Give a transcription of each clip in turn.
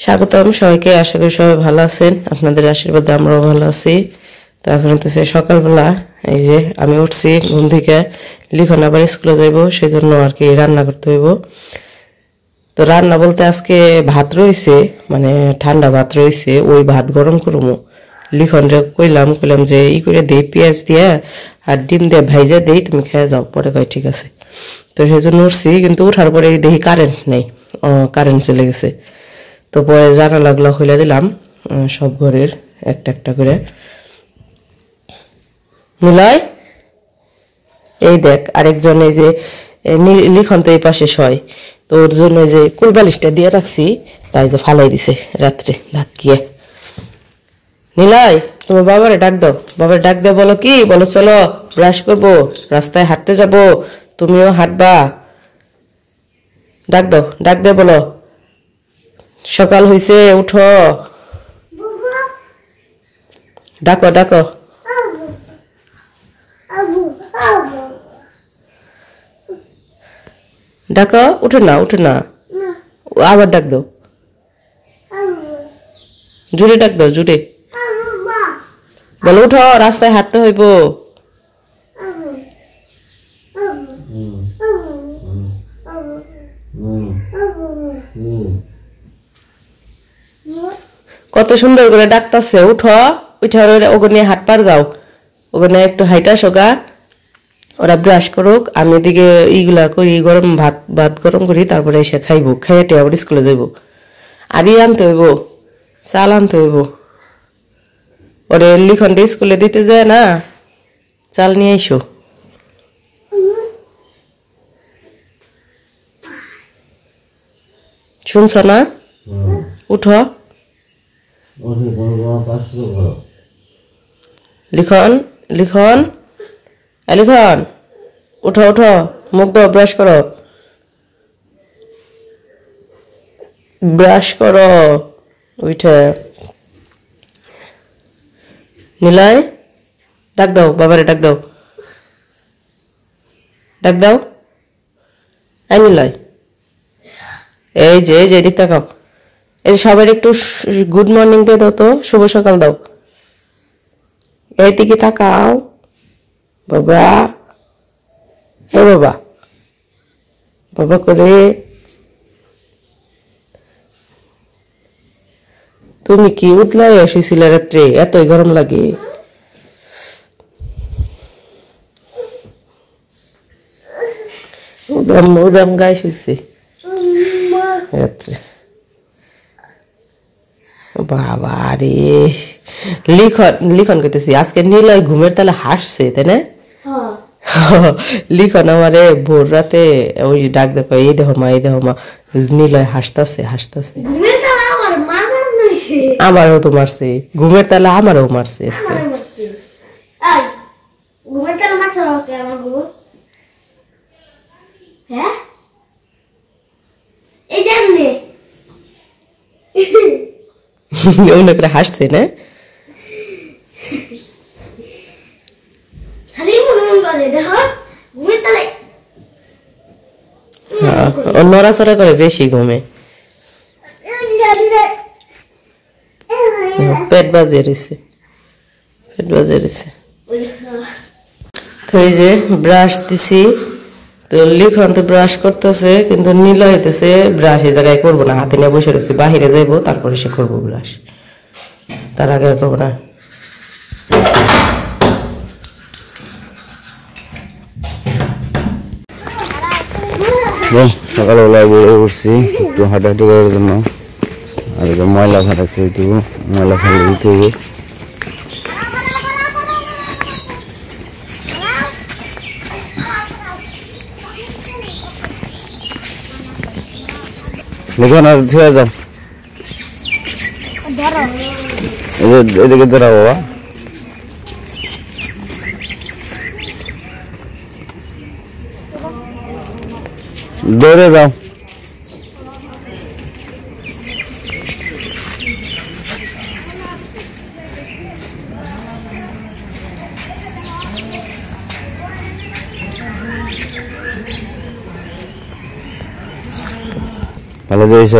স্বাগতম সবাইকে। আশা করি সবাই ভালো আছেন, আপনাদের আশীর্বাদে আমরাও ভালো আছি। তো এখন হচ্ছে সকালবেলা, এই যে আমি উঠছি ঘুম থেকে, লিখন আবার স্কুলে যাইব, সেই জন্য আর কি রান্না করতে হইব। তো রান্না বলতে আজকে ভাত রয়েছে, মানে ঠান্ডা ভাত রয়েছে, ওই ভাত গরম করবো। লিখনরে কইলাম যে ই করে দেই, পেঁয়াজ দিয়ে আর ডিম দিয়ে ভাইজা দেই, তুমি খেয়ে যাও। পরে কয় ঠিক আছে। তো সেই জন্য উঠছি, কিন্তু উঠার পরে দেখি কারেন্ট নেই, কারেন্ট চলে গেছে। তো পরে জানালাগুলো খুলে দিলাম সব ঘরের একটা একটা করে। নিলয়, এই দেখ আরেকজন, এই যে লিখন তো এই পাশে শয়, তো ওর জন্য যে কুলবালিশটা দিয়ে রাখছি, তাই যে ফালাই দিছে রাত্রে দাঁত গিয়ে। নিলয়, তোমার বাবারে ডাক দাও, বাবার ডাক দিয়ে বলো, কি বলো, চলো ব্রাশ করবো, রাস্তায় হাঁটতে যাব, তুমিও হাঁটবা। ডাক দাও, ডাক দিয়ে বলো সকাল হইছে, উঠো, ডাকো ডাকো। ডাকো, উঠে না উঠে না, আবার ডাক দাও, জুড়ে ডাক দাও, জুড়ে বলো উঠো, রাস্তায় হাঁটতে হইব। কত সুন্দর করে ডাকতেছে, উঠো, উঠে ওখানে হাট পার যাও, ওখানে একটু হাইটা সোগা, ওরা ব্রাশ করুক, আমি এদিকে ইগুলা করি, গরম ভাত ভাত গরম করি, তারপরে এসে খাইবো, খাইয়ে আবার স্কুলে যাইব। আর আনতে হইব, চাল আনতে হইব, ওরে লিখনটা স্কুলে দিতে যায় না, চাল নিয়ে আইসো। শুনছ না? উঠো, লিখন লিখন লিখন, উঠো উঠো, মুখ দাও, ব্রাশ করো, ব্রাশ করো উঠে। নিলয়, ডাক দাও, বাবারে ডাক দাও, ডাক দাও। এই নিলয়, এই যে এদিক তাকাও, এই যে সবাই একটু গুড মর্নিং দিয়ে দাও তো, শুভ সকাল দাও। এইদিকে তাকাও বাবা, এ বাবা, বাবা করে। তুমি কি উতলাই শুয়েছিলে রাত্রে, এতই গরম লাগে? উদাম উদাম গায়ে শুয়েছে রাত্রে। বাবা রে, লিখন লিখন করতেছি আজকে। নিলয় ঘুমের তালে হাসছে, তাই না? লিখন আমারে ভোর রাতে ওই ডাক দেখো, এই দেখো মা, এই দেখো মা, নিলয় হাসতাছে হাসতাছে। আমারও তো মারছে, ঘুমের তালে আমারও মারছে আজকে। অন্য করে হাসছে না? নড়াচড়া করে বেশি ঘুমে, পেট বাজিয়ে রয়েছে, পেট বাজিয়ে রয়েছে। তো এই যে ব্রাশ দিছি, তো লিখন তো ব্রাশ করতেছে, কিন্তু নিলয় হইতেছে ব্রাশ এই জায়গায় করবো না, হাতে নিয়ে বসে রয়েছে, বাহিরে যাইবো তারপরে সে করবো ব্রাশ, তার আগে করবো না। সকালবেলা বেরিয়ে পড়ছি একটু হাঁটাহাঁটি করার জন্য, আর ময়লা ফাটাতে হইতে, ময়লা ফেলে দিতে হবে। লিখন আর ধুয়ে যাও, এদিকে দাঁড়াও বাবা। দৌড়ে যাও। ভালো দিয়েছ?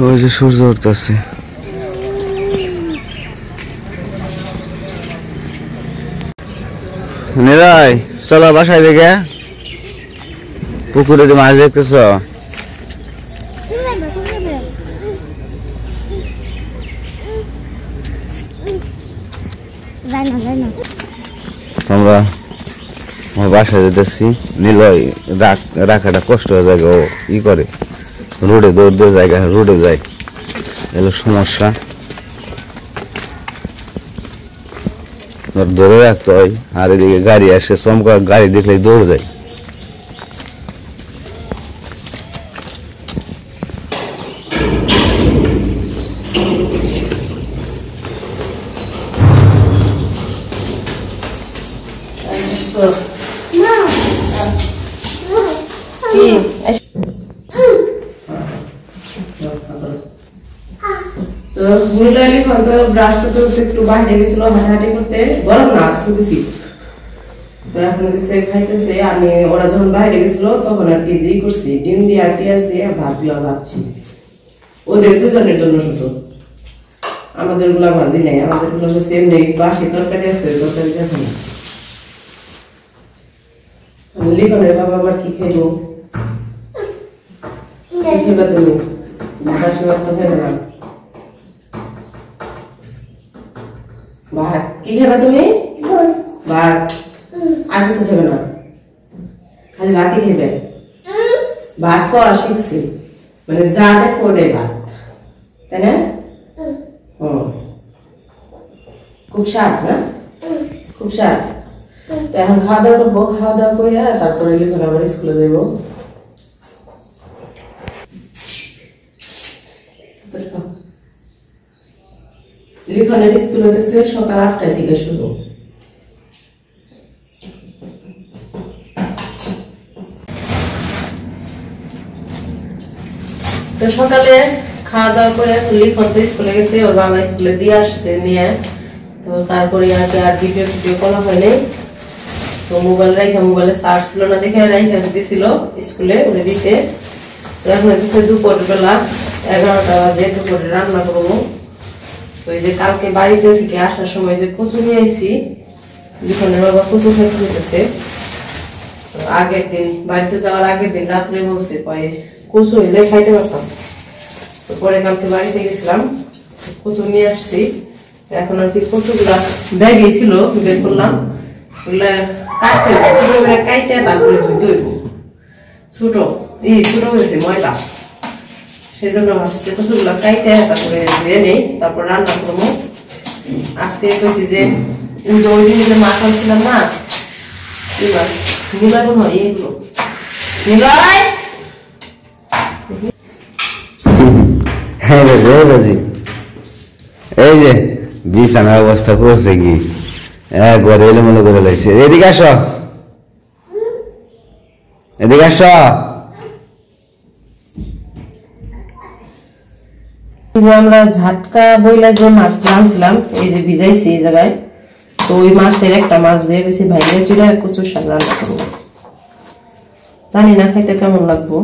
ওই যে সূর্য উঠতেছে। নিরাই চলো বাসায় দেখে পুকুরে যে মাছ দেখতেছ। আমরা আমার বাসায় যেতেছি। নিলয় রাখাটা কষ্ট হয়ে যায়, ও ই করে রোডে দৌড় জায়গা রোডে যায়, এলো সমস্যা। ধরে রাখতে হয়। আর এদিকে গাড়ি আসে, চমকা গাড়ি দেখলে দৌড় যায়। ব্রাশ করতে করতে একটু বাইরে গেছিল হাঁটাহাঁটি করতে, গরম না খুব বেশি। তো এখন দিছে খাইতেছে। আমি ওরা যখন বাইরে গেছিল তখন আর কি যেই করছি ডিম দিয়ে আর পেঁয়াজ দিয়ে ভাতগুলা ভাবছি ওদের দুজনের জন্য শুধু, আমাদের গুলা ভাজি নেই। আমাদের গুলো হচ্ছে এমনি বাসি তরকারি আছে, ওই তরকারি দেখো না। লিখনের বাবা আবার কি খাইবো? খেবা তুমি? বাসি ভাত তো খাইবে না। ভাত কি খাবে তুমি? ভাত আর কিছু খাবে না, খালি ভাতই খাবে। ভাত করা শিখছি, মানে যা দেখো ওটাই ভাত, তাই না? খুব স্বাদ না? খুব স্বাদ। তো এখন খাওয়া দাওয়া করবো, খাওয়া দাওয়া করে তারপরে লিখন আবার স্কুলে যাইব। লিখনের স্কুল হতেছে সকাল 8টা থেকে শুরু। তো সকালে খাওয়া দাওয়া করে লিখন তো স্কুলে গেছে, ওর বাবা স্কুলে দিয়ে আসছে নিয়ে। তো তারপরে আর ভিডিও করা হয়নি। তো মোবাইলে চার্জ ছিল না দেখে রাইখা দিয়েছিল স্কুলে ওরে দিতে। তো এখন হচ্ছে দুপুর বেলা 11টা বাজে, দুপুরে রান্না করবো। তো এই যে কালকে বাড়িতে থেকে আসার সময় যে কচু নিয়ে আইছি, লিখনের বাবা কচু খাইতে দিতেছে। আগের দিন বাড়িতে যাওয়ার আগের দিন রাত্রে বলছে কচু হইলে খাইতে পারতাম। তো পরে কালকে বাড়িতে গেছিলাম, কচু নিয়ে আসছি। এখন আর কি কচুগুলা ব্যাগে ছিল, বের করলাম। ওগুলা কাটতে ছোট করে কাইটে তারপরে ধুইতে হইব। ছোট হয়েছে ময়লা, সেই জন্য ভাবছি কচুগুলা কাইটে তারপরে ধুয়ে নেই, তারপর রান্না করবো। আজকে কইছি যে ওই দিন যে মাছ আনছিলাম না, কি মাছ নিলয় মনে হয়, এইগুলো নিলয় এই যে বিছানার অবস্থা করছে কি একবারে এলোমেলো করে লাগছে। এদিকে আসো, এদিকে আসো। যে আমরা ঝাটকা বইলা যে মাছ আনছিলাম, এই যে ভিজাইছি এই জায়গায়। তো ওই মাছের একটা মাছ দিয়ে বেশি ভাইলে চুলা কচুর শাক রান্না করবো। জানি না খাইতে কেমন লাগবো।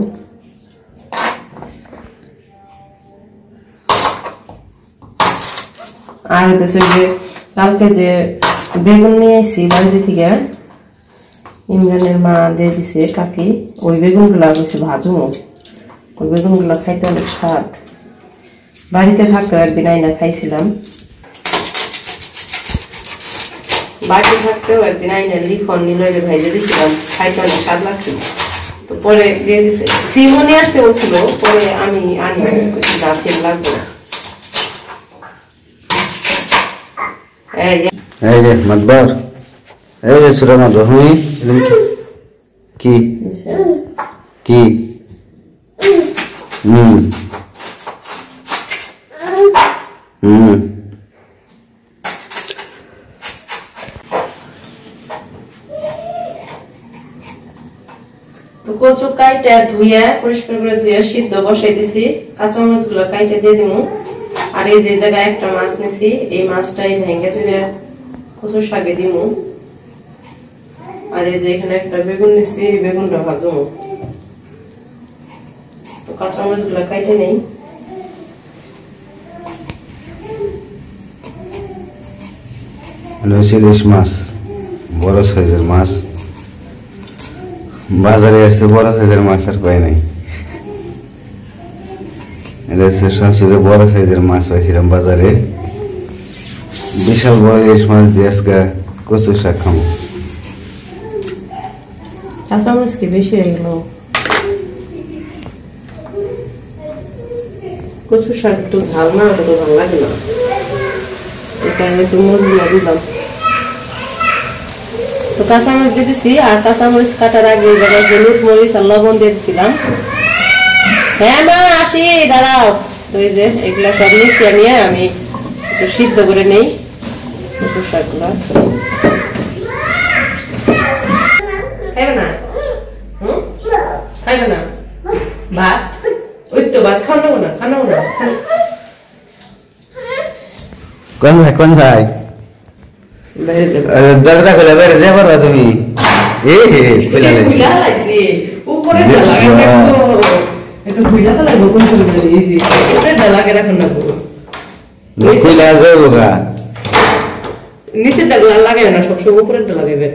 আর হইতেছে যে কালকে যে বেগুন নিয়ে আসছি বাড়ি থেকে, ইমরানের মা দিয়ে দিছে কাকি, ওই বেগুন গুলা হচ্ছে ভাজুমো। ওই বেগুন গুলা খাইতে অনেক স্বাদ। বাড়িতে থাকতেও একদিন আইনা খাইছিলাম, লিখন নিলয়ে ভাইজে দিছিলাম, খাইতে অনেক স্বাদ লাগছিল। তো পরে দিয়ে দিছে, সিমও নিয়ে আসতে বলছিল, পরে আমি আনি সিম লাগবে না। এই যে মাতবার, এই যে ছোট মাতবার, কি কি তো কচু কাইটা ধুইয়া পরিষ্কার করে ধুইয়া সিদ্ধ বসাই দিছি, কাঁচা মরিচ গুলো কাইটা দিয়ে দিব। আর এই যে জায়গায় একটা মাছ নিছি, এই মাছটাই ভেঙে চলে কচুর শাকে দিব। আর এই যে এখানে একটা বেগুন নিছি, বেগুনটা ভাজবো। তো কাঁচা মরিচ গুলো কাইটে নেই। ইলিশ মাছ, বড় সাইজের মাছ। বাজারে আসছে বড় সাইজের মাছ আর পাই নাই। এটা হচ্ছে সবচেয়ে বড় সাইজের মাছ পাইছিলাম বাজারে। বিশাল বড় ইলিশ মাছ দিয়ে আজকে কচু শাক খাবো। কাঁচামরিচ কি বেশি হয়ে গেল? কচু শাক একটু ঝাল না হলে তো ভালো লাগে না, এই কারণে একটু মরিচ দিলাম। তো কাঁচামরিচ দিয়ে দিছি, আর কাঁচামরিচ কাটার আগে এই জায়গায় হলুদ মরিচ আর লবণ দিয়ে দিচ্ছিলাম। হ্যাঁ মা আসি, দাঁড়াও। তো এই যে এগুলা সব মিশিয়ে নিয়ে আমি একটু সিদ্ধ করে নেই কচু শাকগুলা। খাইবে না? খাইবে না ভাত? ওই তো ভাত খাওয়ানো না, খাওয়ানো না। কোন যায় দরজা খুলে বেড়ে যে পারবা তুমি? নিচে লাগে না, সবসময় উপরে লাগাইবে।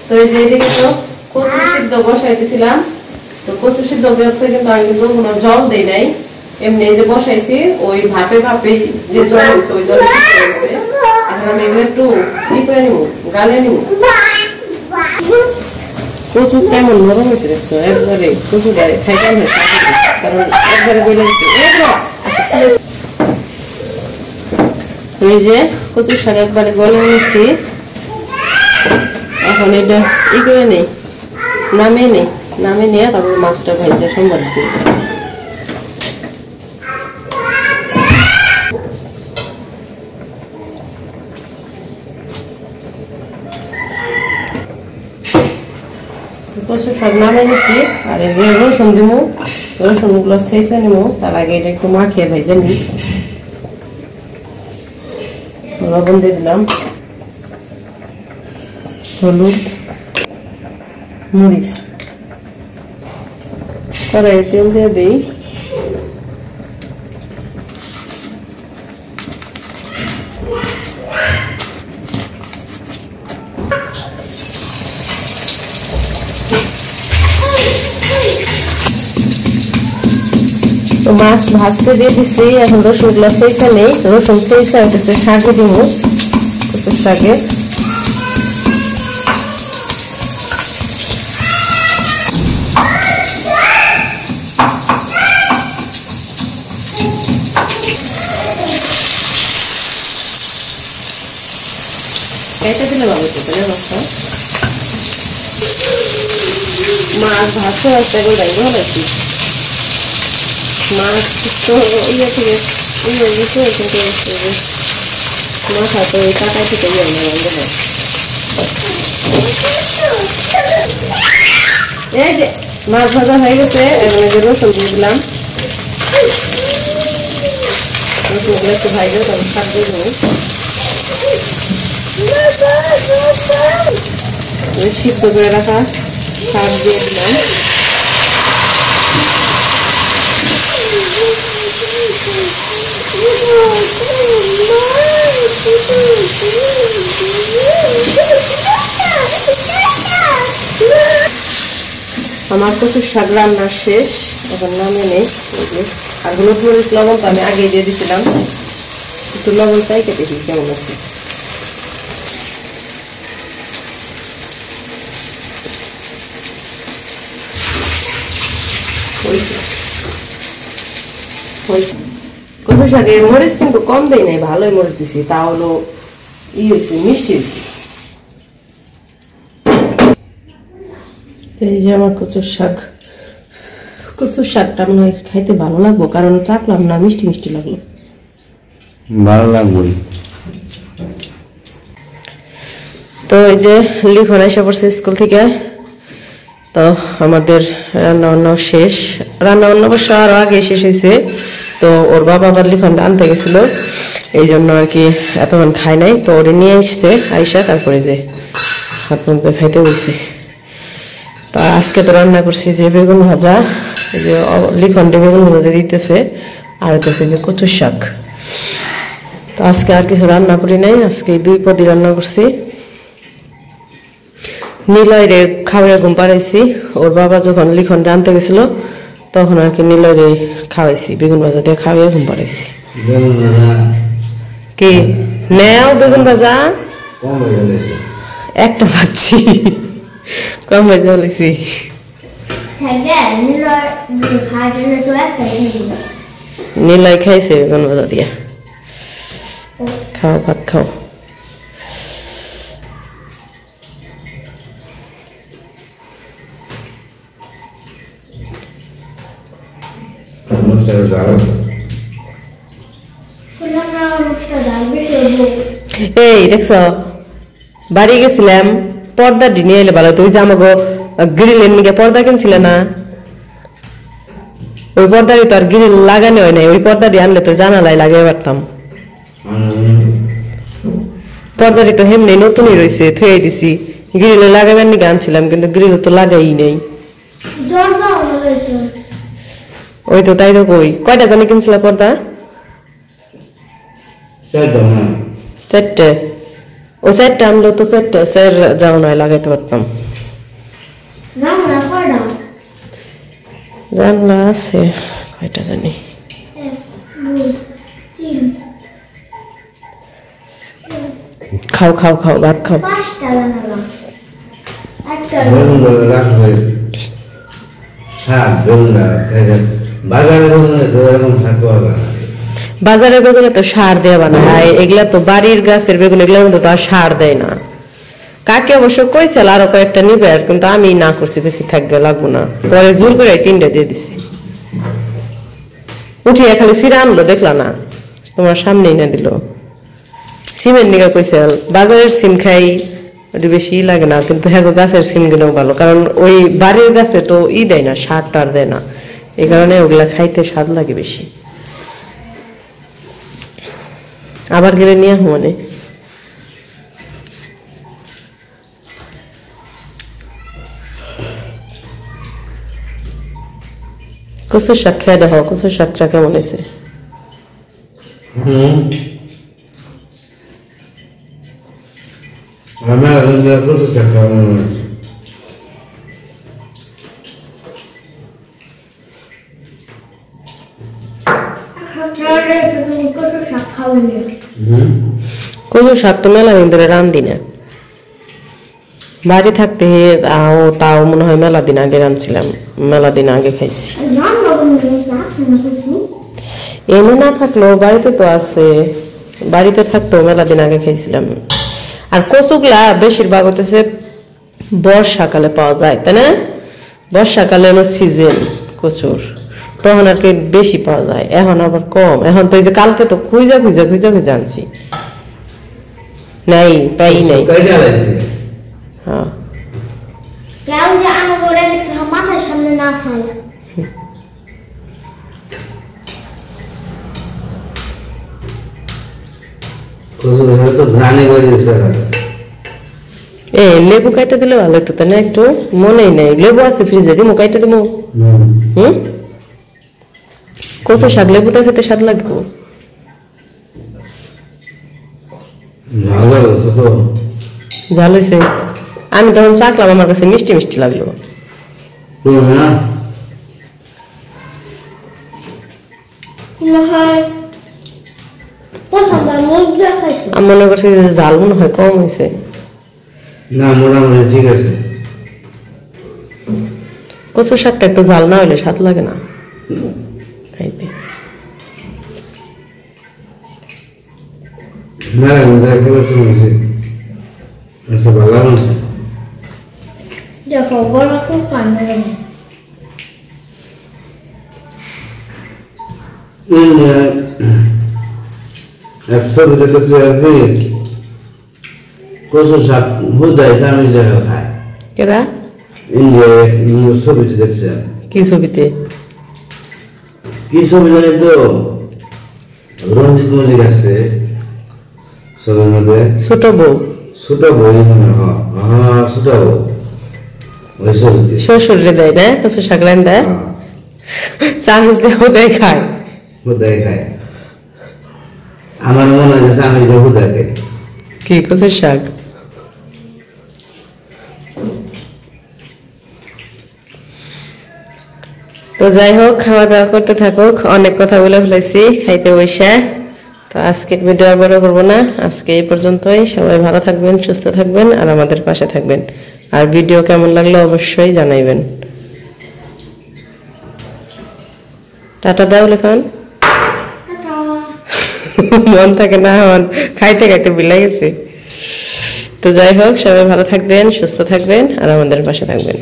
তো এই যে এদিকে তো কচু সিদ্ধ বসাইতেছিলাম। তো কচু সিদ্ধ করতে কিন্তু আমি কিন্তু কোনো জল দেই নাই, এমনি এই যে বসাইছি ওই ভাপে ভাপে যে জল হয়েছে ওই জল হয়েছে। এখন আমি এগুলো একটু ই করে নিব, গালে নিব। কচু কেমন নরম হয়েছে দেখছো, একবারে কচু খাইতে হয়, কারণ একবারে গলে গেছে। ওই যে কচুর শাক একবারে গলে নিচ্ছি। এখন এটা ই করে নেই, নামে নিয়ে তারপর মাছটা ভাইজা সম্ভব দিই। কচু শাক নামে নিচ্ছি, আর এই যে রসুন দিব, রসুন গুলো ছেঁচে নিব। তার আগে এটা একটু মাখিয়ে ভাইজা নিই। লবণ দিয়ে দিলাম, হলুদ, মরিচ, কড়াইয়ে তেল দিয়ে দিই। তো মাছ ভাজতে দিয়ে দিচ্ছি। এখন রসুন গুলো ছেঁচে নেই, রসুন ছেঁচে হচ্ছে শাকে দিব, কচুর শাকে। কেটে দিলে ভালো হতো না মাছটা। মাছ ভাজতে ভাজতে এখন যাই ভালো আছি। মাছ তো ইয়ে থেকে ইয়ে দিতে কিন্তু মাথা তো কাটাই থেকে ইয়ে না বন্ধ হয়। এই যে মাছ ভাজা হয়ে গেছে, এখন এই যে রসুন দিয়ে দিলাম। রসুনগুলো একটু ভাজা তারপর শাক দিয়ে দেবো। সিদ্ধ করে রাখা শাক দিয়ে দিলাম। আমার কচুর শাক রান্না শেষ, এখন নামিয়ে নেই। আর হলুদ মরিচ লবণ তো আমি আগেই দিয়ে দিয়েছিলাম, একটু লবণ চাই কেটে দিই কেমন আছে। কচুর শাকে মরিচ কিন্তু কম দেই নাই, ভালোই মরিচ দিছি, তা হলো ই হয়েছে, মিষ্টি হয়েছে। এই যে আমার কচুর শাকটা মনে হয় খাইতে ভালো লাগবো, কারণ চাকলাম না, মিষ্টি মিষ্টি লাগলো, ভালো লাগবে। তো এই যে লিখন এসে পড়ছে স্কুল থেকে। তো আমাদের রান্না বান্না শেষ, রান্না বান্না অবশ্য আরো আগে শেষ হয়েছে। তো ওর বাবা আবার লিখনটা আনতে গেছিল, এই জন্য আর কি এতক্ষণ খাই নাই। তো ওরে নিয়ে এসছে আইসা, তারপরে যে হাত মুখ খাইতে বলছে। তা আজকে তো রান্না করছি যে বেগুন ভাজা, এই যে লিখন বেগুন ভাজা দিতেছে, আর হচ্ছে যে কচুর শাক। তো আজকে আর কিছু রান্না করি নাই, আজকে 2 পদই রান্না করছি। নিলয়রে খাওয়াইয়া ঘুম পাড়াইছি, ওর বাবা যখন লিখন আনতে গেছিল তখন আর কি নিলয়রে খাওয়াইছি, বেগুন ভাজা দিয়ে খাওয়াইয়া ঘুম পাড়াইছি। কি নেও বেগুন ভাজা একটা পাচ্ছি, কম ভাজা বলেছি। নিলয় খাইছে বেগুন ভাজা দিয়া। খাও ভাত খাও। এই দেখছ বাড়ি গেছিলাম, পর্দা নিয়ে এলে ভালো। তুই যে আমাকে গ্রিলের নিকে পর্দা কিনছিলে না, ওই পর্দাটি তো আর গ্রিল লাগানো হয় নাই। ওই পর্দাটি আনলে তো জানালায় লাগিয়ে পারতাম। পর্দাটি তো হেমনি নতুনই রয়েছে, থুয়ে দিছি। গ্রিলে লাগাবার নিকে আনছিলাম, কিন্তু গ্রিল তো লাগাই নেই। ওই তো তাই তো কই। কয়টা জানি কিনছিল পর্দা? 4টে। ও 4টে আনলো তো 4টে স্যার যাও নয় লাগাইতে পারতাম। জানলা আছে কয়টা জানি। খাও খাও খাও ভাত খাও। বাজারের বেগুনে তো সার দেওয়া বানায়, এগুলা তো বাড়ির গাছের বেগুন, এগুলোর মধ্যে তো আর সার দেয় না। কাকে অবশ্য কইছিল আরো কয়েকটা নিবে, কিন্তু আমি না করছি, বেশি থাকবে লাগবো না। পরে জোর করে 3টে দিয়ে দিছি। উঠিয়ে খালি সিরা আনলো, দেখলা না তোমার সামনেই না দিল। সিমের নিকা কইছে বাজারের সিম খাই ওটা বেশি লাগে না, কিন্তু হ্যাঁ গাছের সিম গুলো ভালো, কারণ ওই বাড়ির গাছে তো দেয় না, সার টার দেয় না, এই কারণে ওগুলা খাইতে স্বাদ লাগে বেশি। আবার গেলে নিয়ে মনে কচুর শাক খেয়ে দেখো, কচুর শাকটা কেমন হয়েছে? কচুর শাক তো মেলা দিন ধরে রান্ধি না, বাড়ি থাকতে তাও মনে হয় মেলা দিন আগে রাঁধছিলাম, মেলা দিন আগে খাইছি। এমনি না থাকলেও বাড়িতে তো আছে, বাড়িতে থাকতেও মেলা দিন আগে খাইছিলাম। আর কচুগুলা বেশিরভাগ হতেছে বর্ষাকালে পাওয়া যায়, তাই না? বর্ষাকালে হলো সিজন কচুর, তখন আর কি বেশি পাওয়া যায়। এখন আবার কম। এখন তো এই যে কালকে তো খুঁজা খুঁজা খুঁজা খুঁজা আনছি, নাই পাই নাই। হ্যাঁ লেবু কাইটা দিলে ভালো হতো, তাই না? একটু মনেই নেই, লেবু আছে ফ্রিজে, দিমু কাইটা দিমু। কচু শাক লেবুটা খেতে স্বাদ লাগবো। ঝাল হয়েছে? আমি তখন চাকলাম, আমার কাছে মিষ্টি মিষ্টি লাগলো। আমি মনে করছি যে ঝাল মনে হয় কম হয়েছে। না মোটামুটি ঠিক আছে। কচু শাকটা একটু ঝাল না হলে স্বাদ লাগে না খাইতে। কচু শাক হুদাইছে আমি জায়গা খাই। কেরা ছবিতে দেখছেন? কি ছবিতে? কি ছবি জানি তো, রঞ্জিত মল্লিক আছে ছবির মধ্যে। ছোট বউ? ছোট বউ, হ্যাঁ ছোট বউ। ওই সবজি শ্বশুরে দেয় না কচু শাক রান্দা চামচ দিয়ে হুদাই খায় হুদাই খায় আমার মনে হয় আমি যে হুদাই খাই কি কচুর শাক তো যাই হোক খাওয়া দাওয়া করতে থাকুক অনেক কথা বলে ফেলেছি খাইতে বসে তো আজকের ভিডিও আর বড় করবো না আজকে এই পর্যন্তই সবাই ভালো থাকবেন সুস্থ থাকবেন আর আমাদের পাশে থাকবেন আর ভিডিও কেমন লাগলো অবশ্যই জানাইবেন টাটা দাও লেখন মন থাকে না আমার খাইতে খাইতে বিলাই গেছে তো যাই হোক সবাই ভালো থাকবেন সুস্থ থাকবেন আর আমাদের পাশে থাকবেন